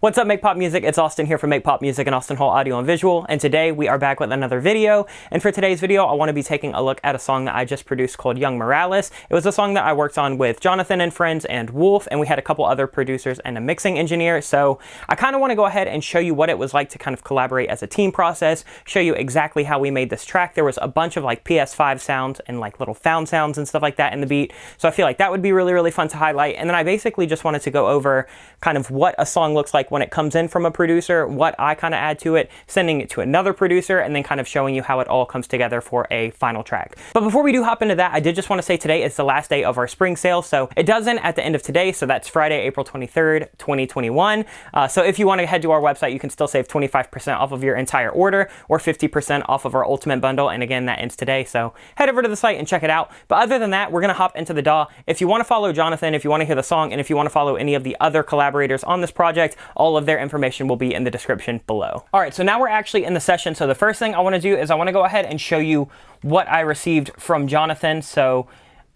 What's up, Make Pop Music? It's Austin here from Make Pop Music and Austin Hall Audio and Visual, and today we are back with another video. And for today's video, I want to be taking a look at a song that I just produced called Young Morales. It was a song that I worked on with Jonathan and Friends and Wolf, and we had a couple other producers and a mixing engineer. So I kind of want to go ahead and show you what it was like to kind of collaborate as a team process, show you exactly how we made this track. There was a bunch of like PS5 sounds and like little found sounds and stuff like that in the beat. So I feel like that would be really fun to highlight. And then I basically just wanted to go over kind of what a song looks like when it comes in from a producer, what I kind of add to it, sending it to another producer, and then kind of showing you how it all comes together for a final track. But before we do hop into that, I did just want to say today is the last day of our spring sale. So it does end at the end of today. So that's Friday, April 23rd, 2021. So if you want to head to our website, you can still save 25% off of your entire order or 50% off of our ultimate bundle. And again, that ends today. So head over to the site and check it out. But other than that, we're going to hop into the DAW. If you want to follow Jonathan, if you want to hear the song, and if you want to follow any of the other collaborators on this project, all of their information will be in the description below. All right, so now we're actually in the session. So the first thing I want to do is I want to go ahead and show you what I received from Jonathan. So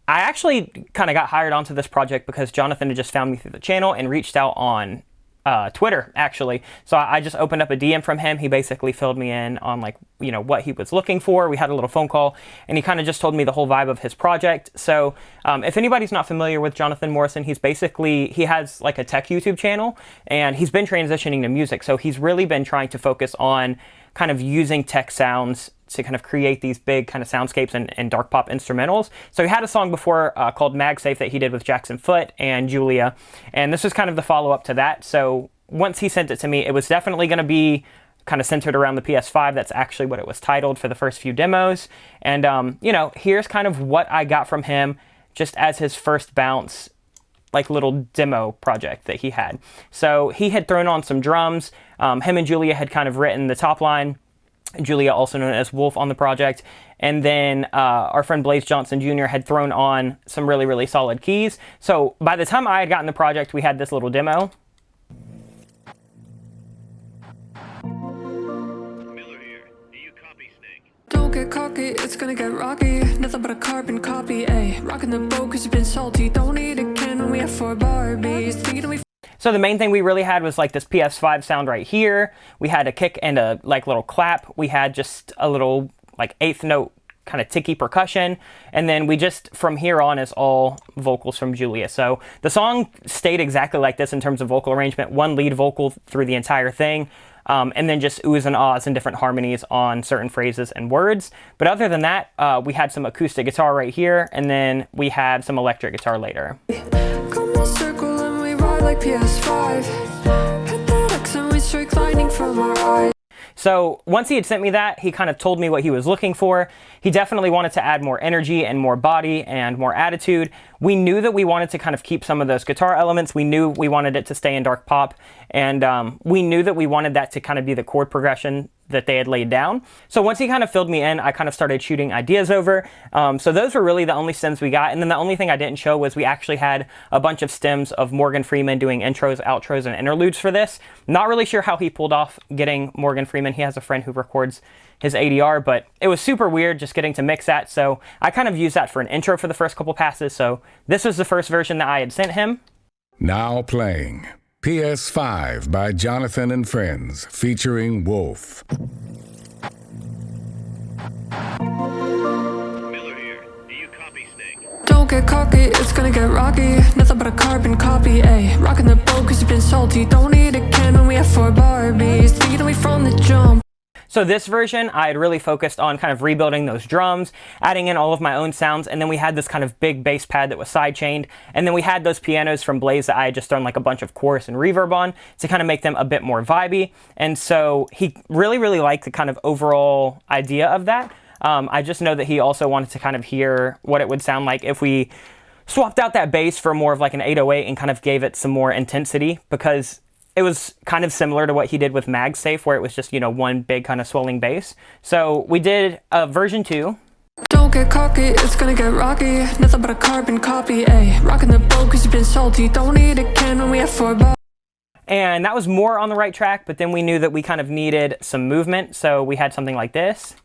I actually kind of got hired onto this project because Jonathan had just found me through the channel and reached out on Twitter, actually. So I just opened up a DM from him. He basically filled me in on like, you know, what he was looking for. We had a little phone call and he kind of just told me the whole vibe of his project. So if anybody's not familiar with Jonathan Morrison, he has like a tech YouTube channel and he's been transitioning to music. So he's really been trying to focus on kind of using tech sounds to kind of create these big kind of soundscapes and dark pop instrumentals. So he had a song before called MagSafe that he did with Jackson Foote and Julia, and this was kind of the follow-up to that. So once he sent it to me, it was definitely going to be kind of centered around the PS5. That's actually what it was titled for the first few demos. And you know, here's kind of what I got from him just as his first bounce, like little demo project that he had. So he had thrown on some drums. Him and Julia had kind of written the top line. Julia, also known as Wolf, on the project. And then our friend Blaze Johnson Jr. had thrown on some really solid keys. So by the time I had gotten the project, we had this little demo. Don't get cocky, it's gonna get rocky. Nothing but a carbon copy, ayy. Rocking the boat cause you've been salty. Don't need a can when we have 4 Barbies. Thinking we So the main thing we really had was like this PS5 sound right here. We had a kick and a like little clap. We had just a little like 8th note kind of ticky percussion. And then we just, from here on, is all vocals from Julia. So the song stayed exactly like this in terms of vocal arrangement. One lead vocal through the entire thing. And then just oohs and ahs and different harmonies on certain phrases and words. But other than that, we had some acoustic guitar right here. And then we had some electric guitar later. come in a circle and we ride like PS5. Hit that X and we strike lightning from our eyes. So once he had sent me that, he kind of told me what he was looking for. He definitely wanted to add more energy and more body and more attitude. We knew that we wanted to kind of keep some of those guitar elements. We knew we wanted it to stay in dark pop. And we knew that we wanted that to kind of be the chord progression that they had laid down. So once he kind of filled me in, I kind of started shooting ideas over. So those were really the only stems we got. And then the only thing I didn't show was we actually had a bunch of stems of Morgan Freeman doing intros, outros, and interludes for this. Not really sure how he pulled off getting Morgan Freeman. He has a friend who records his ADR, but it was super weird just getting to mix that. So I kind of used that for an intro for the first couple passes. So this was the first version that I had sent him. Now playing PS5 by Jonathan and Friends, featuring Wolf. Miller here. Do you copy, Snake? Don't get cocky, it's gonna get rocky. Nothing but a carbon copy, ayy. Rocking the boat cause you've been salty. Don't need a can when we have 4 Barbies. Thinking we from the jump. So this version, I had really focused on kind of rebuilding those drums, adding in all of my own sounds, and then we had this kind of big bass pad that was sidechained, and then we had those pianos from Blaze that I had just thrown like a bunch of chorus and reverb on to kind of make them a bit more vibey. And so he really liked the kind of overall idea of that. I just know that he also wanted to kind of hear what it would sound like if we swapped out that bass for more of like an 808 and kind of gave it some more intensity, because it was kind of similar to what he did with MagSafe, where it was just, you know, one big kind of swelling bass. So we did version 2. Don't get cocky, it's gonna get rocky. Nothing but a carbon copy, ayy. Rocking the boat cause you've been salty. Don't need a can when we have 4 Barbies. And that was more on the right track, but then we knew that we kind of needed some movement. So we had something like this.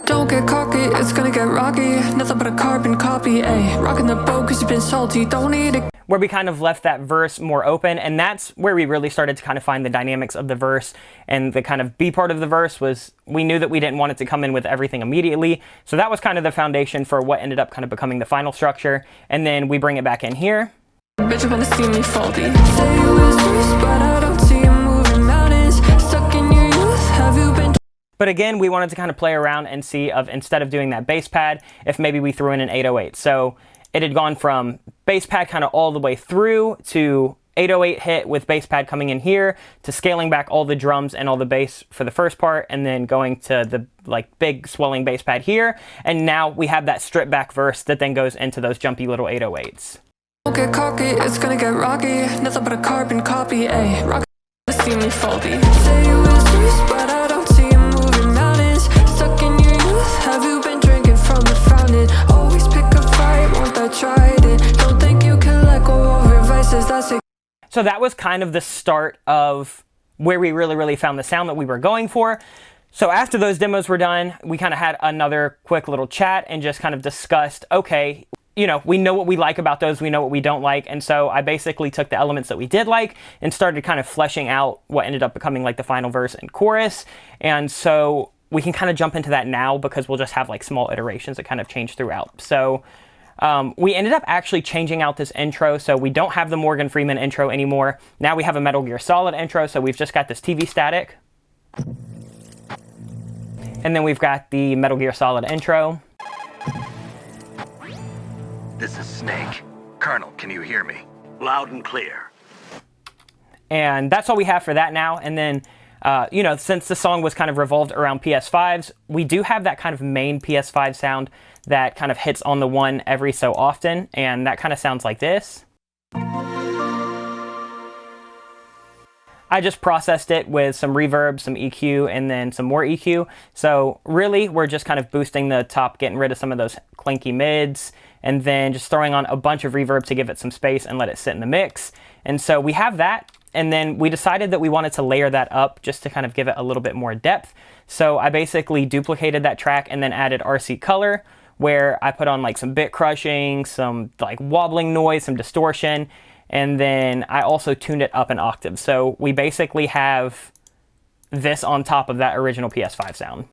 Don't get cocky, it's gonna get rocky. Nothing but a carbon copy, ayy. Rocking the boat cause you've been salty. Don't need a where we kind of left that verse more open, and that's where we really started to kind of find the dynamics of the verse. And the kind of B part of the verse was, we knew that we didn't want it to come in with everything immediately, so that was kind of the foundation for what ended up kind of becoming the final structure. And then we bring it back in here. Bitch, you wanna see me faulty. Say you was loose, but I don't see you moving mountains. Stuck in your youth, have you been? But again, we wanted to kind of play around and see of, instead of doing that bass pad, if maybe we threw in an 808. So it had gone from bass pad kind of all the way through to 808 hit with bass pad coming in here, to scaling back all the drums and all the bass for the first part, and then going to the like big swelling bass pad here. And now we have that stripped back verse that then goes into those jumpy little 808s. Don't get cocky, it's gonna get rocky. Nothing but a carbon copy, ayy. Rock see me faulty. Say you was loose, but I don't see you moving mountains. Stuck in your youth, have you been drinking from the fountain? Always pick a fight, won't that tried it? Don't think you can let go of your vices, that's it. So that was kind of the start of where we really found the sound that we were going for. So after those demos were done, we kind of had another quick little chat and just kind of discussed, okay, you know, we know what we like about those, we know what we don't like. And so I basically took the elements that we did like and started kind of fleshing out what ended up becoming like the final verse and chorus. And so we can kind of jump into that now, because we'll just have like small iterations that kind of change throughout. So we ended up actually changing out this intro. So we don't have the Morgan Freeman intro anymore. Now we have a Metal Gear Solid intro. So we've just got this TV static. And then we've got the Metal Gear Solid intro. This is Snake. Colonel, can you hear me? Loud and clear. And that's all we have for that now. And then, you know, since the song was kind of revolved around PS5s, we do have that kind of main PS5 sound that kind of hits on the one every so often. And that kind of sounds like this. I just processed it with some reverb, some EQ, and then some more EQ. So really, we're just kind of boosting the top, getting rid of some of those clinky mids, and then just throwing on a bunch of reverb to give it some space and let it sit in the mix. And so we have that, and then we decided that we wanted to layer that up just to kind of give it a little bit more depth. So I basically duplicated that track and then added RC color, where I put on like some bit crushing, some like wobbling noise, some distortion, and then I also tuned it up an octave. So we basically have this on top of that original PS5 sound.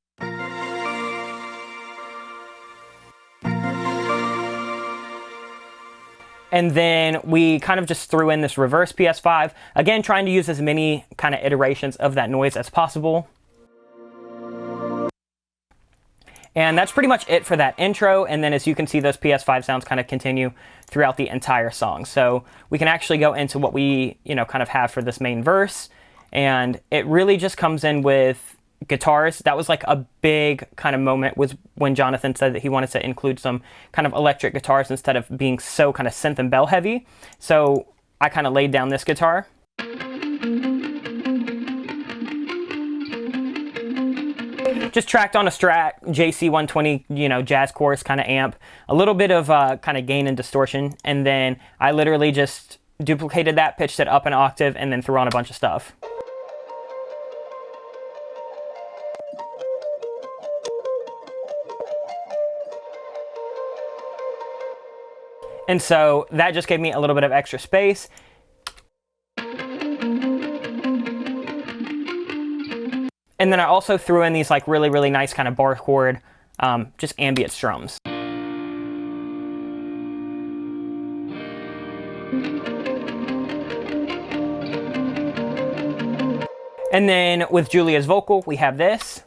And then we kind of just threw in this reverse PS5, again trying to use as many kind of iterations of that noise as possible. And that's pretty much it for that intro. And then as you can see, those PS5 sounds kind of continue throughout the entire song. So we can actually go into what we, you know, kind of have for this main verse. And it really just comes in with guitars. That was like a big kind of moment, was when Jonathan said that he wanted to include some kind of electric guitars instead of being so kind of synth and bell heavy. So I kind of laid down this guitar. Just tracked on a Strat JC120, you know, jazz chorus kind of amp, a little bit of kind of gain and distortion, and then I literally just duplicated that, pitched it up an octave, and then threw on a bunch of stuff. And so that just gave me a little bit of extra space. And then I also threw in these like really nice kind of bar chord, just ambient strums. And then with Julia's vocal, we have this.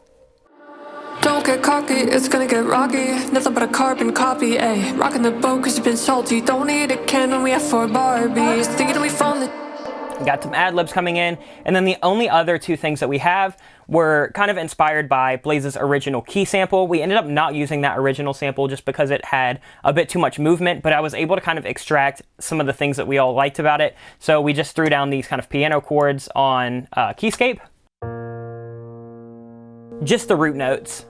Don't get cocky, it's gonna get rocky. Nothing but a carbon copy, ayy. Rocking the boat cause you've been salty. Don't need a cannon, we have 4 Barbies. Thinking we from the... Got some ad-libs coming in. And then the only other two things that we have were kind of inspired by Blaze's original key sample. We ended up not using that original sample just because it had a bit too much movement, but I was able to kind of extract some of the things that we all liked about it. So we just threw down these kind of piano chords on Keyscape. Just the root notes.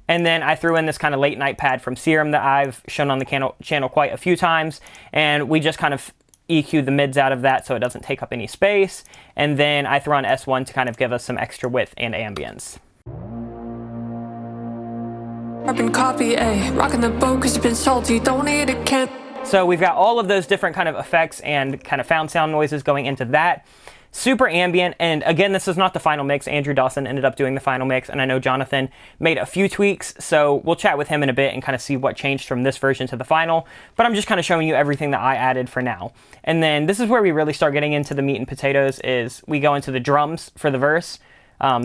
And then I threw in this kind of late night pad from Serum that I've shown on the channel quite a few times. And we just kind of EQ the mids out of that so it doesn't take up any space. And then I throw on S1 to kind of give us some extra width and ambience. Carbon copy, ayy. Rocking the boat cause you've been salty. Don't need a can... So we've got all of those different kind of effects and kind of found sound noises going into that. Super ambient, and again, this is not the final mix. Andrew Dawson ended up doing the final mix, and I know Jonathan made a few tweaks, so we'll chat with him in a bit and kind of see what changed from this version to the final, but I'm just kind of showing you everything that I added for now. And then this is where we really start getting into the meat and potatoes, is we go into the drums for the verse.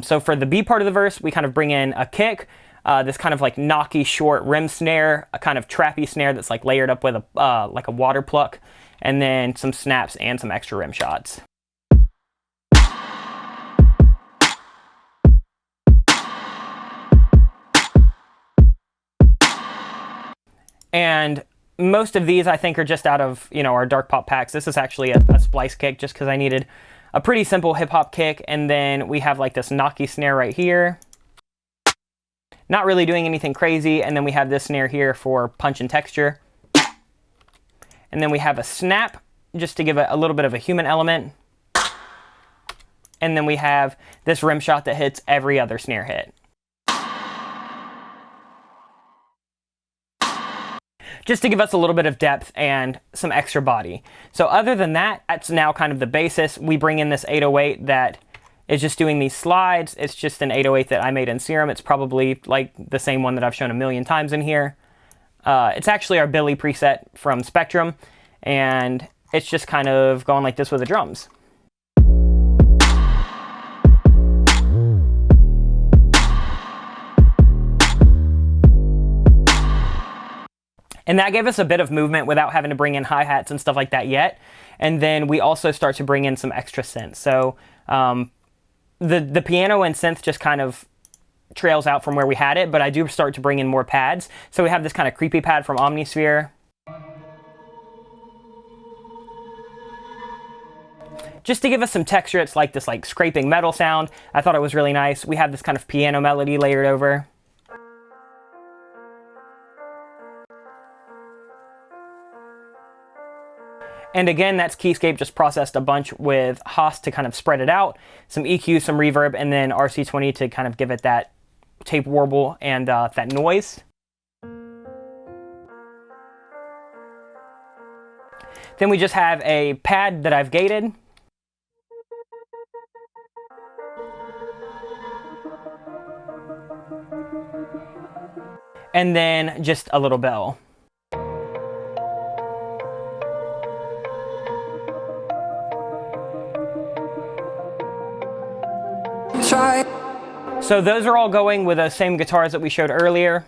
So for the B part of the verse, we kind of bring in a kick, this kind of like knocky short rim snare, a kind of trappy snare that's like layered up with a like a water pluck, and then some snaps and some extra rim shots. And most of these I think are just out of, you know, our dark pop packs. This is actually a splice kick just because I needed a pretty simple hip hop kick. And then we have like this knocky snare right here. Not really doing anything crazy. And then we have this snare here for punch and texture. And then we have a snap just to give it a little bit of a human element. And then we have this rim shot that hits every other snare hit. Just to give us a little bit of depth and some extra body. So other than that, that's now kind of the basis. We bring in this 808 that is just doing these slides. It's just an 808 that I made in Serum. It's probably like the same one that I've shown a million times in here. It's actually our Billy preset from Spectrum, and it's just kind of going like this with the drums. And that gave us a bit of movement without having to bring in hi-hats and stuff like that yet. And then we also start to bring in some extra synths. So the piano and synth just kind of trails out from where we had it, but I do start to bring in more pads. So we have this kind of creepy pad from Omnisphere. Just to give us some texture, it's like this like scraping metal sound. I thought it was really nice. We have this kind of piano melody layered over. And again, that's Keyscape just processed a bunch with Haas to kind of spread it out, some EQ, some reverb, and then RC20 to kind of give it that tape warble and that noise. Then we just have a pad that I've gated. And then just a little bell. So those are all going with the same guitars that we showed earlier.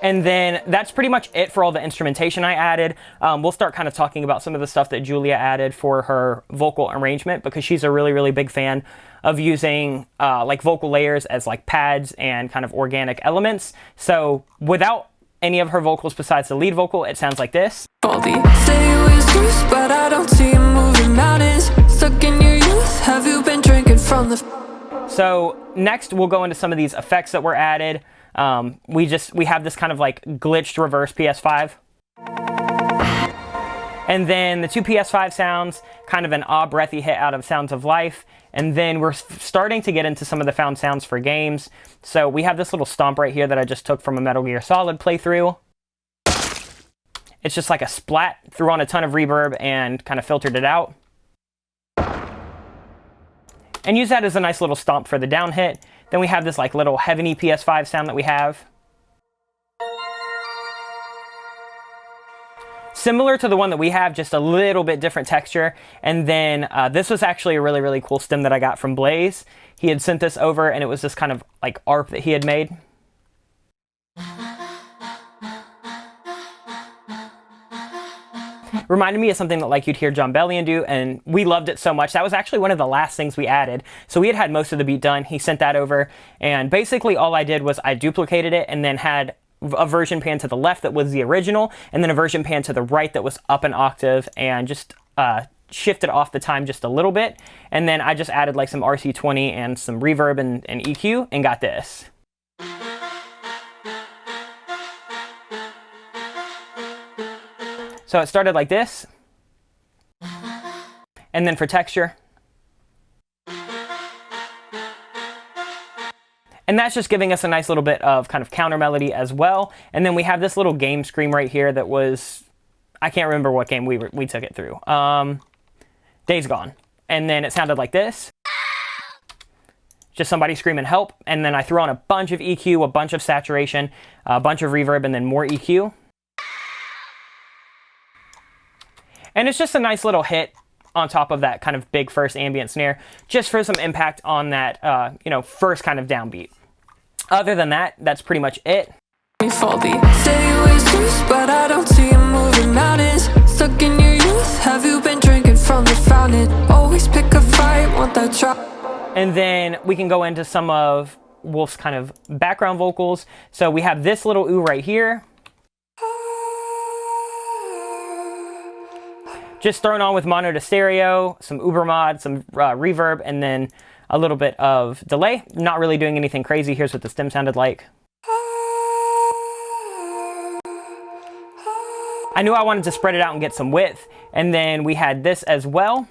And then that's pretty much it for all the instrumentation I added. We'll start kind of talking about some of the stuff that Julia added for her vocal arrangement, because she's a really, really big fan of using like vocal layers as like pads and kind of organic elements. So without any of her vocals besides the lead vocal, it sounds like this. Baldy. Say it was loose, but I don't see you moving mountains. Stuck in your youth, have you been drinking from the... So next we'll go into some of these effects that were added. We have this kind of like glitched reverse PS5. And then the two PS5 sounds, kind of an breathy hit out of Sounds of Life. And then we're starting to get into some of the found sounds for games. So we have this little stomp right here that I just took from a Metal Gear Solid playthrough. It's just like a splat, threw on a ton of reverb and kind of filtered it out. And use that as a nice little stomp for the down hit. Then we have this like little heavenly PS5 sound that we have. Similar to the one that we have, just a little bit different texture. And then this was actually a really, really cool stem that I got from Blaze. He had sent this over, and it was this kind of like ARP that he had made. Reminded me of something that like you'd hear John Bellion do, and we loved it so much. That was actually one of the last things we added. So we had most of the beat done. He sent that over, and basically all I did was I duplicated it and then had a version pan to the left that was the original, and then a version pan to the right that was up an octave, and just shifted off the time just a little bit. And then I just added like some RC20 and some reverb and EQ and got this. So it started like this. And then for texture. And that's just giving us a nice little bit of kind of counter melody as well. And then we have this little game scream right here that was, I can't remember what game we took it through. Days Gone. And then it sounded like this. Just somebody screaming help. And then I threw on a bunch of EQ, a bunch of saturation, a bunch of reverb, and then more EQ. And it's just a nice little hit on top of that kind of big first ambient snare, just for some impact on that, you know, first kind of downbeat. Other than that, that's pretty much it. Faulty. Say you was loose, but I don't see you moving mountains. Stuck in your youth, have you been drinking from the fountain? Always pick a fight, want that drop. And then we can go into some of Wolf's kind of background vocals. So we have this little ooh right here. Just thrown on with mono to stereo, some Uber mod, some reverb, and then a little bit of delay. Not really doing anything crazy. Here's what the stem sounded like. I knew I wanted to spread it out and get some width, and then we had this as well.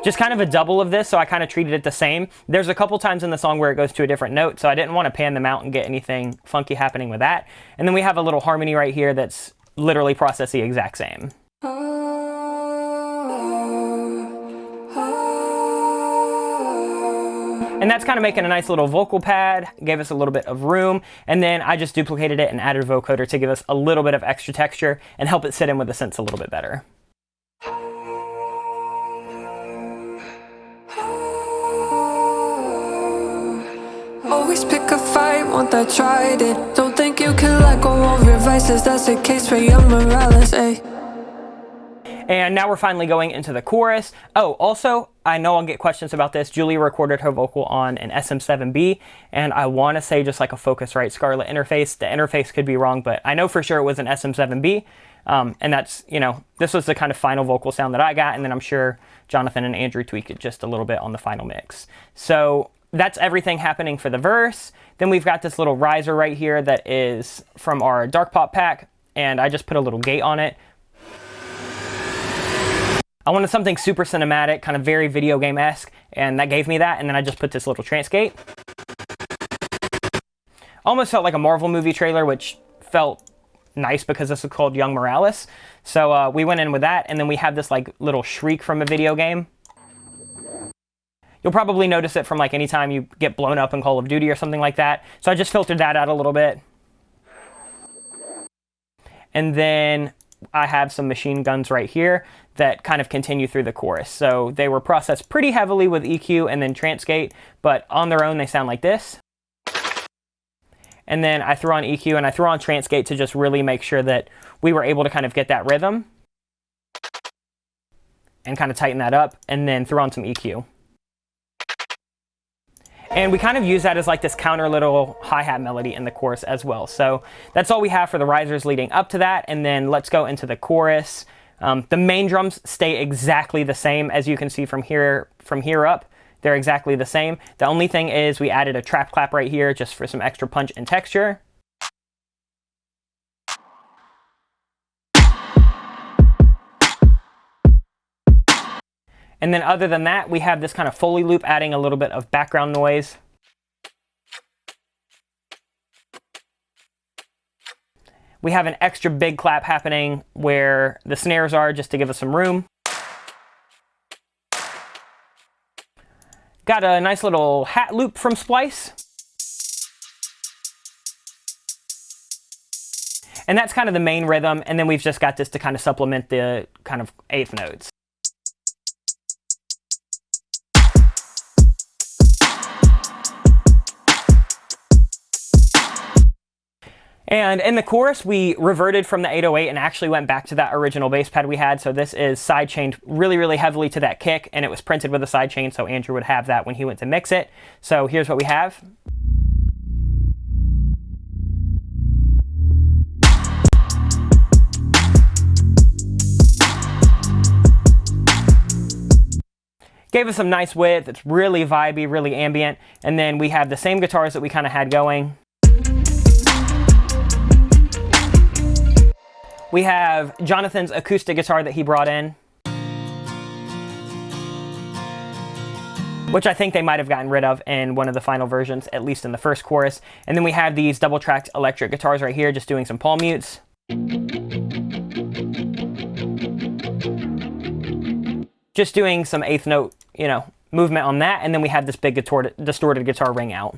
Just kind of a double of this, so I kind of treated it the same. There's a couple times in the song where it goes to a different note, so I didn't want to pan them out and get anything funky happening with that. And then we have a little harmony right here that's literally processed the exact same. And that's kind of making a nice little vocal pad, gave us a little bit of room, and then I just duplicated it and added a vocoder to give us a little bit of extra texture and help it sit in with the synths a little bit better. Always pick a fight, want that trident. Don't think you can let go of your vices. That's the case for young Morales, ayy. And now we're finally going into the chorus. Oh, also, I know I'll get questions about this. Julia recorded her vocal on an SM7B, and I want to say just like a Focusrite Scarlett interface. The interface could be wrong, but I know for sure it was an SM7B. And that's, you know, this was the kind of final vocal sound that I got, and then I'm sure Jonathan and Andrew tweaked it just a little bit on the final mix. So that's everything happening for the verse. Then we've got this little riser right here that is from our Dark Pop pack, and I just put a little gate on it. I wanted something super cinematic, kind of very video game-esque, and that gave me that, and then I just put this little trance gate. Almost felt like a Marvel movie trailer, which felt nice because this is called Young Morales. So we went in with that, and then we have this like little shriek from a video game. You'll probably notice it from like anytime you get blown up in Call of Duty or something like that. So I just filtered that out a little bit. And then I have some machine guns right here that kind of continue through the chorus. So they were processed pretty heavily with EQ and then trance gate, but on their own they sound like this. And then I threw on EQ and I threw on trance gate to just really make sure that we were able to kind of get that rhythm and kind of tighten that up, and then threw on some EQ. And we kind of use that as like this counter little hi-hat melody in the chorus as well. So that's all we have for the risers leading up to that. And then let's go into the chorus. The main drums stay exactly the same, as you can see from here up. They're exactly the same. The only thing is we added a trap clap right here just for some extra punch and texture. And then other than that, we have this kind of Foley loop adding a little bit of background noise. We have an extra big clap happening where the snares are, just to give us some room. Got a nice little hat loop from Splice. And that's kind of the main rhythm, and then we've just got this to kind of supplement the kind of eighth notes. And in the chorus, we reverted from the 808 and actually went back to that original bass pad we had. So this is sidechained really, really heavily to that kick, and it was printed with a sidechain, so Andrew would have that when he went to mix it. So here's what we have. Gave us some nice width. It's really vibey, really ambient. And then we have the same guitars that we kind of had going. We have Jonathan's acoustic guitar that he brought in. which I think they might have gotten rid of in one of the final versions, at least in the first chorus. And then we have these double-tracked electric guitars right here, just doing some palm mutes. Just doing some eighth note, you know, movement on that, and then we have this big distorted guitar ring out.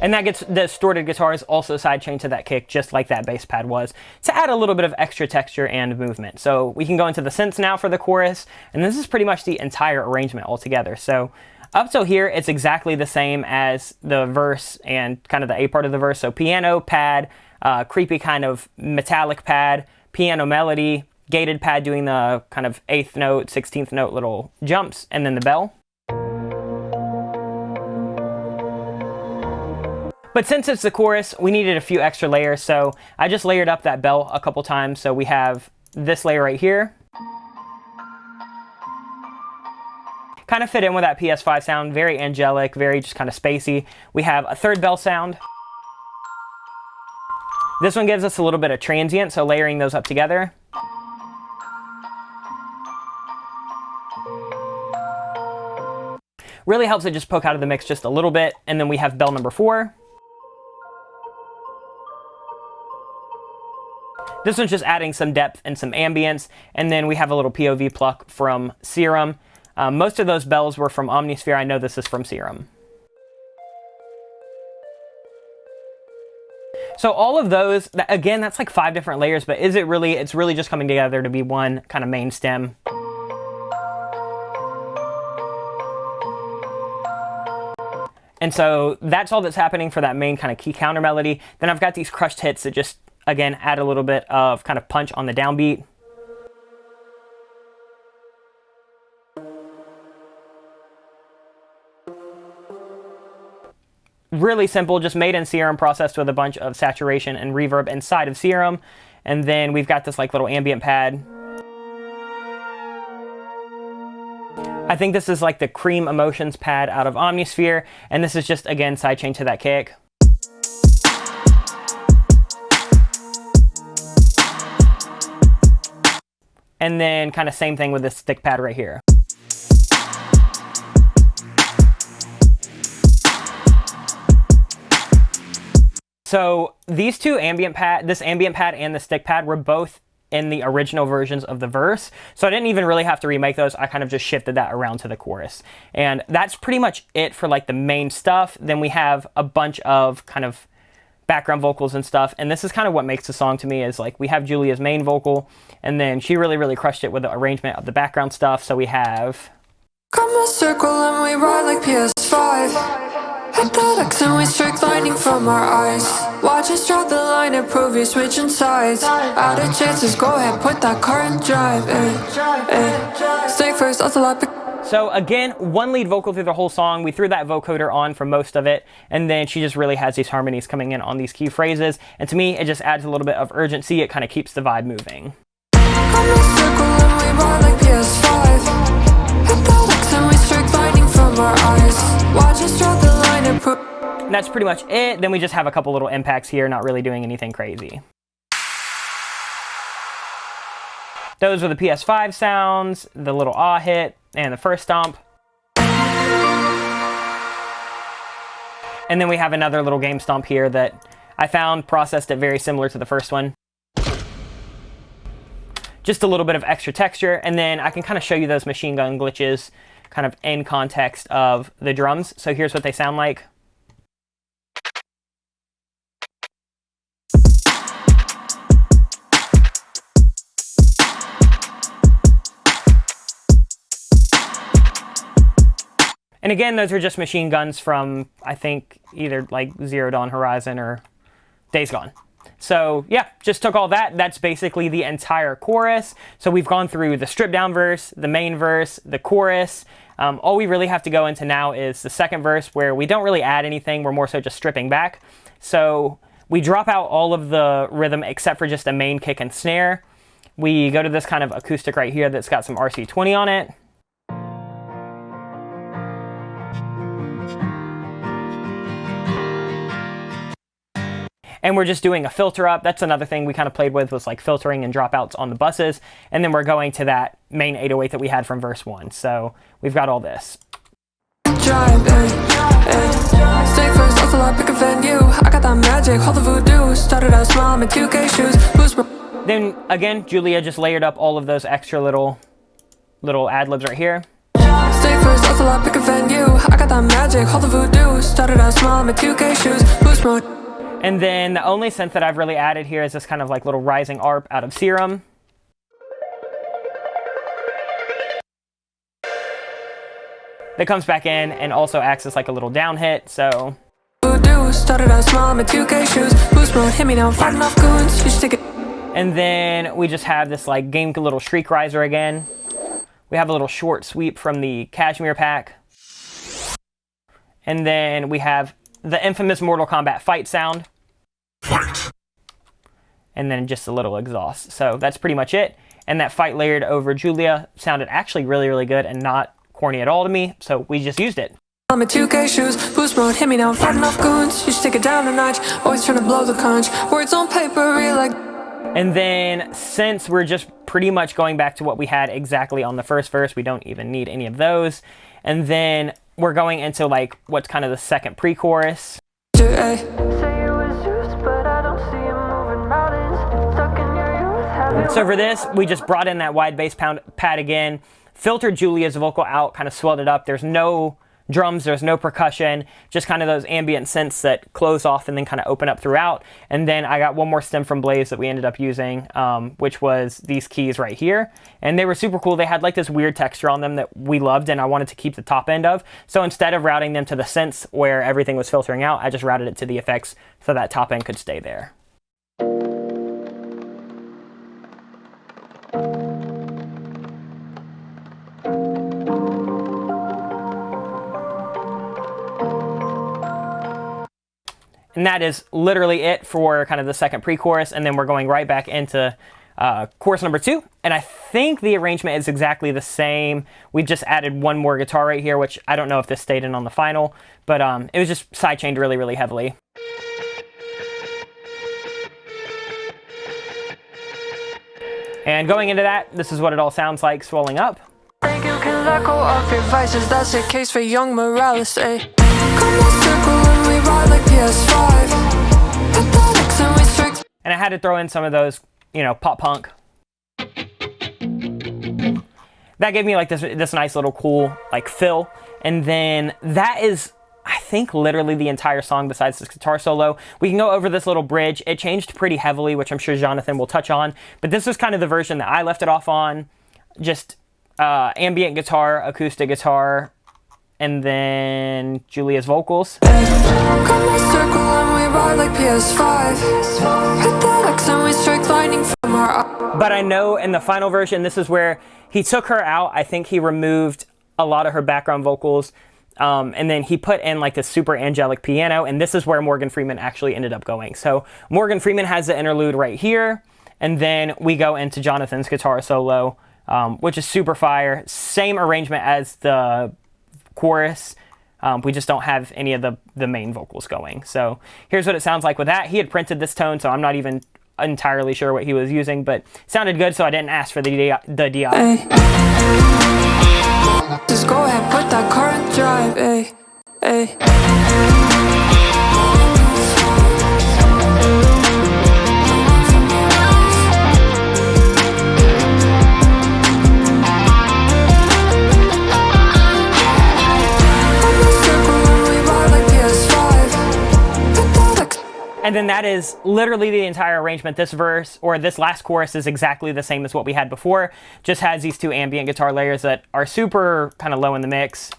And that gets the distorted guitars also sidechained to that kick, just like that bass pad was, to add a little bit of extra texture and movement. So we can go into the synths now for the chorus, and this is pretty much the entire arrangement altogether. So up till here, it's exactly the same as the verse and kind of the A part of the verse. So piano, pad, creepy kind of metallic pad, piano melody, gated pad doing the kind of 8th note, 16th note little jumps, and then the bell. But since it's the chorus, we needed a few extra layers, so I just layered up that bell a couple times. So we have this layer right here. Kind of fit in with that PS5 sound, very angelic, very just kind of spacey. We have a third bell sound. This one gives us a little bit of transient, so layering those up together. Really helps it just poke out of the mix just a little bit. And then we have bell number 4. This one's just adding some depth and some ambience, and then we have a little POV pluck from Serum. Most of those bells were from Omnisphere. I know this is from Serum. So all of those, again, that's like 5 different layers, but is it really, it's really just coming together to be one kind of main stem. And so that's all that's happening for that main kind of key counter melody. Then I've got these crushed hits that just, again, add a little bit of kind of punch on the downbeat. Really simple, just made in Serum, processed with a bunch of saturation and reverb inside of Serum. And then we've got this like little ambient pad. I think this is like the Cream Emotions pad out of Omnisphere. And this is just, again, sidechain to that kick. And then kind of same thing with this stick pad right here. So these two ambient pad, this ambient pad and the stick pad were both in the original versions of the verse. So I didn't even really have to remake those. I kind of just shifted that around to the chorus. And that's pretty much it for like the main stuff. Then we have a bunch of kind of background vocals and stuff, and this is kind of what makes the song to me, is like we have Julia's main vocal, and then she really crushed it with the arrangement of the background stuff. So we have Come a circle and we ride like PS5. Hit that X and we strike lightning from our eyes. Watch us draw the line and prove you're switching sides. Out of chances, go ahead, put that car in drive. Stay first, that's a lot. So again, one lead vocal through the whole song. We threw that vocoder on for most of it, and then she just really has these harmonies coming in on these key phrases. And to me, it just adds a little bit of urgency. It kind of keeps the vibe moving. And that's pretty much it. Then we just have a couple little impacts here, not really doing anything crazy. Those were the PS5 sounds, the little ah hit, and the first stomp. And then we have another little game stomp here that I found, processed it very similar to the first one. Just a little bit of extra texture, and then I can kind of show you those machine gun glitches kind of in context of the drums. So here's what they sound like. And again, those are just machine guns from, I think, either like Zero Dawn Horizon or Days Gone. So yeah, just took all that. That's basically the entire chorus. So we've gone through the stripped down verse, the main verse, the chorus. All we really have to go into now is the second verse, where we don't really add anything. We're more so just stripping back. So we drop out all of the rhythm except for just a main kick and snare. We go to this kind of acoustic right here that's got some RC20 on it. and we're just doing a filter up. That's another thing we kind of played with, was like filtering and dropouts on the buses, and then we're going to that main 808 that we had from verse 1. So we've got all this. Drive, stay first, also I pick a venue. I got that magic, hold the voodoo. Started out small, my 2K shoes. Boost my... Then again, Julia just layered up all of those extra little ad-libs right here. Stay first, also I pick a venue. I got that magic, hold the voodoo. Started out small, my 2K shoes. Boost mode. And then the only synth that I've really added here is this kind of like little rising ARP out of Serum. That comes back in and also acts as like a little down hit, so. Started out small, my 2K shoes. Boost mode, hit me now, fighting off goons. You stick it. And then we just have this like game little shriek riser again. We have a little short sweep from the Cashmere pack. And then we have the infamous Mortal Kombat fight sound. Fight. And then just a little exhaust. So that's pretty much it. And that fight layered over Julia sounded actually really, really good and not corny at all to me. So we just used it. I'm a 2K shoes, boost mode, hit me now, fighting off goons. You stick it down a notch, always trying to blow the conch. Words on paper, real like. And then since we're just pretty much going back to what we had exactly on the first verse, we don't even need any of those. And then we're going into like what's kind of the second pre-chorus. So for this, we just brought in that wide bass pad again, filtered Julia's vocal out, kind of swelled it up. There's no drums, there's no percussion, just kind of those ambient synths that close off and then kind of open up throughout. And then I got one more stem from Blaze that we ended up using, which was these keys right here. And they were super cool. They had like this weird texture on them that we loved and I wanted to keep the top end of. So instead of routing them to the synths where everything was filtering out, I just routed it to the effects so that top end could stay there. And that is literally it for kind of the second pre-chorus, and then we're going right back into chorus number 2. And I think the arrangement is exactly the same. We just added one more guitar right here, which I don't know if this stayed in on the final, but it was just sidechained really, really heavily. And going into that, this is what it all sounds like swelling up. Think you can let go of your vices, that's the case for young Morales, eh? Come on, circle and we ride like PS5. Pathetics and we strict. And I had to throw in some of those, you know, pop punk. That gave me like this nice little cool like fill. And then that is, I think, literally the entire song besides this guitar solo. We can go over this little bridge. It changed pretty heavily, which I'm sure Jonathan will touch on. But this is kind of the version that I left it off on. Just ambient guitar, acoustic guitar, and then Julia's vocals. Come on, circle and we ride like PS5. Pathetics and we strike lightning from our. But I know in the final version, this is where he took her out. I think he removed a lot of her background vocals. And then he put in like this super angelic piano, and this is where Morgan Freeman actually ended up going. So Morgan Freeman has the interlude right here, and then we go into Jonathan's guitar solo, which is super fire. Same arrangement as the chorus. We just don't have any of the main vocals going. So here's what it sounds like with that. He had printed this tone, so I'm not even entirely sure what he was using, but it sounded good, so I didn't ask for the DI. Just go ahead, put that car in drive, ay, ay. And then that is literally the entire arrangement. This verse, or this last chorus, is exactly the same as what we had before. Just has these two ambient guitar layers that are super kind of low in the mix.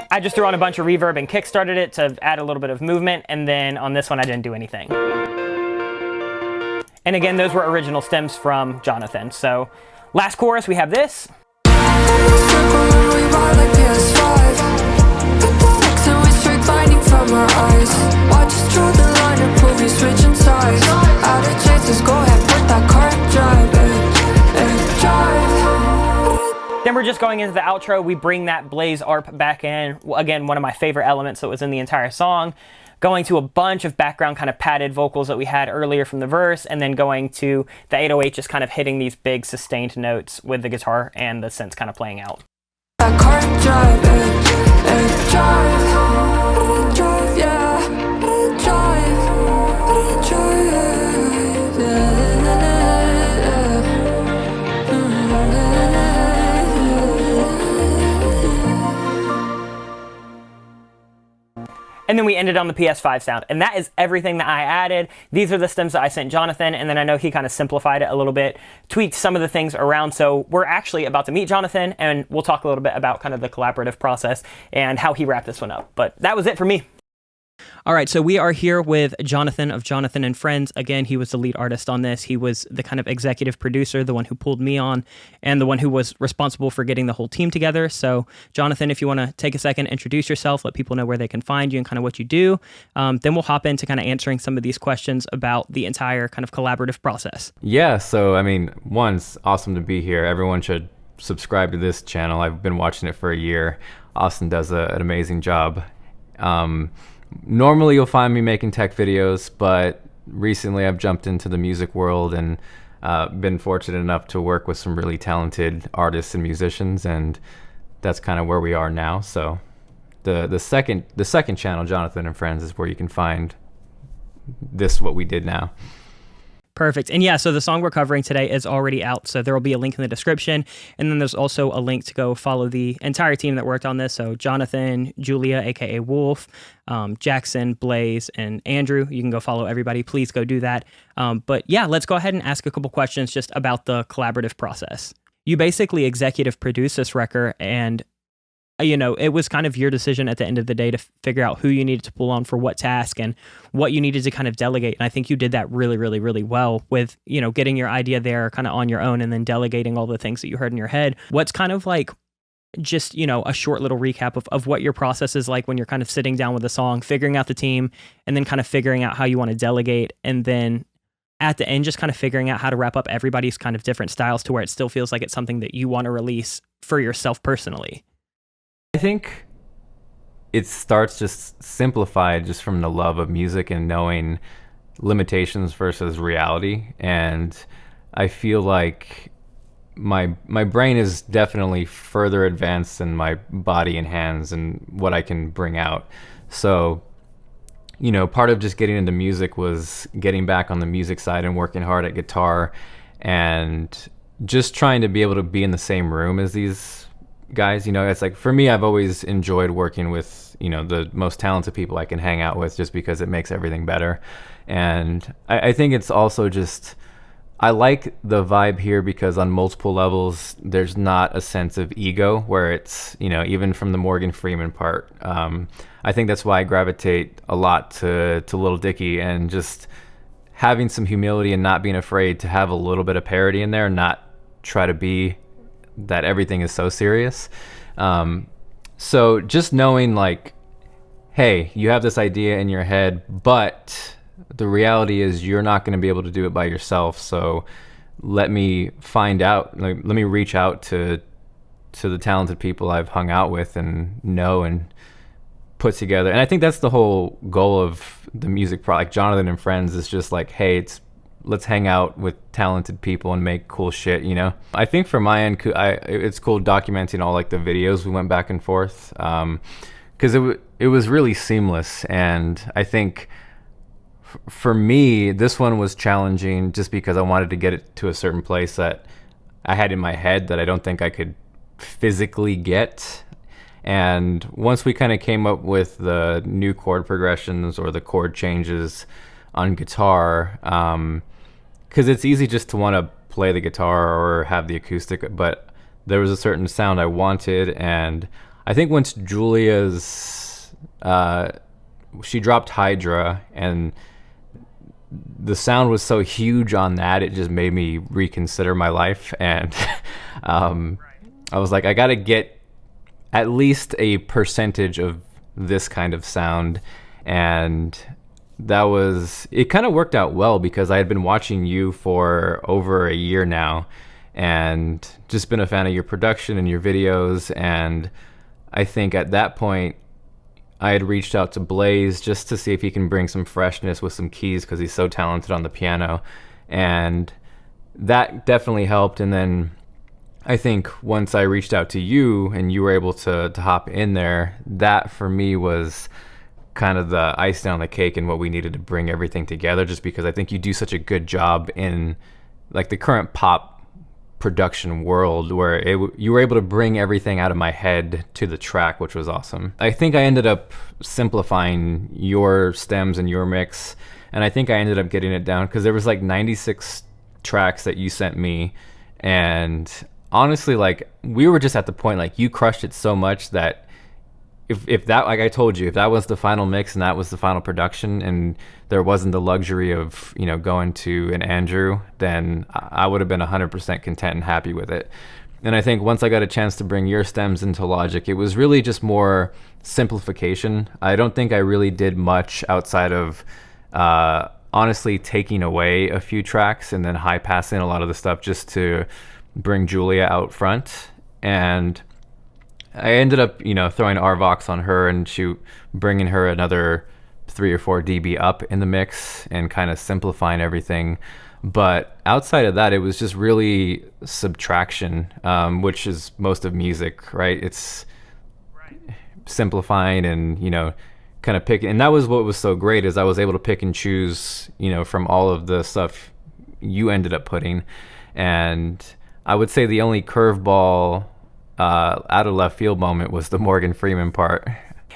I just threw on a bunch of reverb and kick-started it to add a little bit of movement, and then on this one I didn't do anything. And again, those were original stems from Jonathan. So last chorus, we have this. Then then we're just going into the outro. We bring that Blaze ARP back in. Again, one of my favorite elements that was in the entire song. Going to a bunch of background kind of padded vocals that we had earlier from the verse, and then going to the 808 just kind of hitting these big sustained notes with the guitar and the synths kind of playing out. I can't drive it, drive, yeah, drive, And then we ended on the PS5 sound, and that is everything that I added. These are the stems that I sent Jonathan, and then I know he kind of simplified it a little bit, tweaked some of the things around. So we're actually about to meet Jonathan, and we'll talk a little bit about kind of the collaborative process and how he wrapped this one up. But that was it for me. All right, so we are here with Jonathan of Jonathan and Friends. Again, he was the lead artist on this. He was the kind of executive producer, the one who pulled me on, and the one who was responsible for getting the whole team together. So, Jonathan, if you want to take a second, introduce yourself, let people know where they can find you and kind of what you do. Then we'll hop into kind of answering some of these questions about the entire kind of collaborative process. Yeah, so, I mean, one, it's awesome to be here. Everyone should subscribe to this channel. I've been watching it for a year. Austin does an amazing job. Normally you'll find me making tech videos, but recently I've jumped into the music world and been fortunate enough to work with some really talented artists and musicians, and that's kind of where we are now. So the second channel, Jonathan and Friends, is where you can find what we did now. Perfect. And yeah, so the song we're covering today is already out, so there will be a link in the description. And then there's also a link to go follow the entire team that worked on this. So Jonathan, Julia, aka Wolf, Jackson, Blaze, and Andrew. You can go follow everybody. Please go do that. But yeah, let's go ahead and ask a couple questions just about the collaborative process. You basically executive produced this record, and you know, it was kind of your decision at the end of the day to figure out who you needed to pull on for what task and what you needed to kind of delegate. And I think you did that really, really, really well with, you know, getting your idea there kind of on your own and then delegating all the things that you heard in your head. What's kind of like just, you know, a short little recap of what your process is like when you're kind of sitting down with a song, figuring out the team, and then kind of figuring out how you want to delegate, and then at the end, just kind of figuring out how to wrap up everybody's kind of different styles to where it still feels like it's something that you want to release for yourself personally. I think it starts just simplified just from the love of music and knowing limitations versus reality. And I feel like my brain is definitely further advanced than my body and hands and what I can bring out. So, you know, part of just getting into music was getting back on the music side and working hard at guitar and just trying to be able to be in the same room as these guys. You know, it's like, for me, I've always enjoyed working with, you know, the most talented people I can hang out with, just because it makes everything better. And I think it's also just, I like the vibe here because on multiple levels, there's not a sense of ego where it's, you know, even from the Morgan Freeman part. I think that's why I gravitate a lot to Lil Dicky, and just having some humility and not being afraid to have a little bit of parody in there and not try to be that everything is so serious. So just knowing like, hey, you have this idea in your head, but the reality is you're not going to be able to do it by yourself. So let me find out, like, let me reach out to the talented people I've hung out with and know and put together. And I think that's the whole goal of the music product. Jonathan and Friends is just like, hey, let's hang out with talented people and make cool shit, you know? I think for my end, it's cool documenting all like the videos we went back and forth, because it was really seamless. And I think for me, this one was challenging just because I wanted to get it to a certain place that I had in my head that I don't think I could physically get. And once we kind of came up with the new chord progressions or the chord changes on guitar, because it's easy just to want to play the guitar or have the acoustic, but there was a certain sound I wanted. And I think once Julia's, she dropped Hydra, and the sound was so huge on that, it just made me reconsider my life. And I was like, I got to get at least a percentage of this kind of sound. And it kind of worked out well because I had been watching you for over a year now, and just been a fan of your production and your videos. And I think at that point I had reached out to Blaze just to see if he can bring some freshness with some keys, because he's so talented on the piano, and that definitely helped. And then I think once I reached out to you and you were able to hop in there, that for me was kind of the icing on the cake and what we needed to bring everything together, just because I think you do such a good job in like the current pop production world, where you were able to bring everything out of my head to the track, which was awesome. I think I ended up simplifying your stems and your mix, and I think I ended up getting it down because there was like 96 tracks that you sent me, and honestly, like, we were just at the point, like, you crushed it so much that if that, like I told you, if that was the final mix and that was the final production and there wasn't the luxury of, you know, going to an Andrew, then I would have been 100% content and happy with it. And I think once I got a chance to bring your stems into Logic, it was really just more simplification. I don't think I really did much outside of honestly taking away a few tracks and then high passing a lot of the stuff just to bring Julia out front. And I ended up, you know, throwing RVox on her and bringing her another 3 or 4 dB up in the mix and kind of simplifying everything. But outside of that, it was just really subtraction, which is most of music, right? It's simplifying and, you know, kind of picking. And that was what was so great, is I was able to pick and choose, you know, from all of the stuff you ended up putting. And I would say the only curveball out of left field moment was the Morgan Freeman part.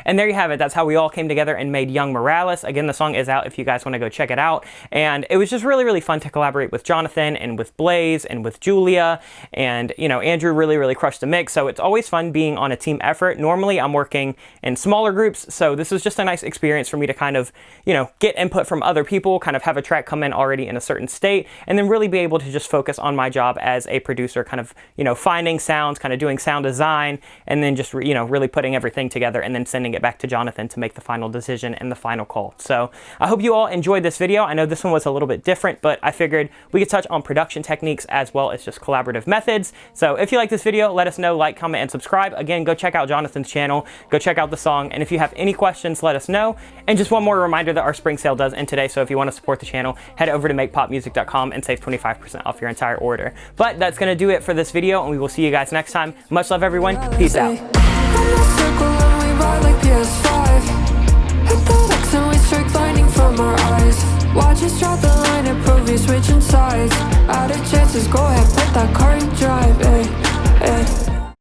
And there you have it. That's how we all came together and made Young Morales. Again, the song is out if you guys want to go check it out. And it was just really, really fun to collaborate with Jonathan and with Blaze and with Julia. And, you know, Andrew really, really crushed the mix. So it's always fun being on a team effort. Normally, I'm working in smaller groups. So this was just a nice experience for me to kind of, you know, get input from other people, kind of have a track come in already in a certain state, and then really be able to just focus on my job as a producer, kind of, you know, finding sounds, kind of doing sound design, and then just, you know, really putting everything together and then sending it back to Jonathan to make the final decision and the final call. So I hope you all enjoyed this video. I know this one was a little bit different, but I figured we could touch on production techniques as well as just collaborative methods. So if you like this video, let us know, like, comment, and subscribe. Again, go check out Jonathan's channel, go check out the song, and if you have any questions, let us know. And just one more reminder that our spring sale does end today, so if you want to support the channel, head over to makepopmusic.com and save 25% off your entire order. But that's going to do it for this video, and we will see you guys next time. Much love, everyone. Peace out. Like PS5, hit the X and we strike lightning from our eyes. Watch us drop the line and prove you switching sides. Out of chances, go ahead, put that car in drive, eh, eh.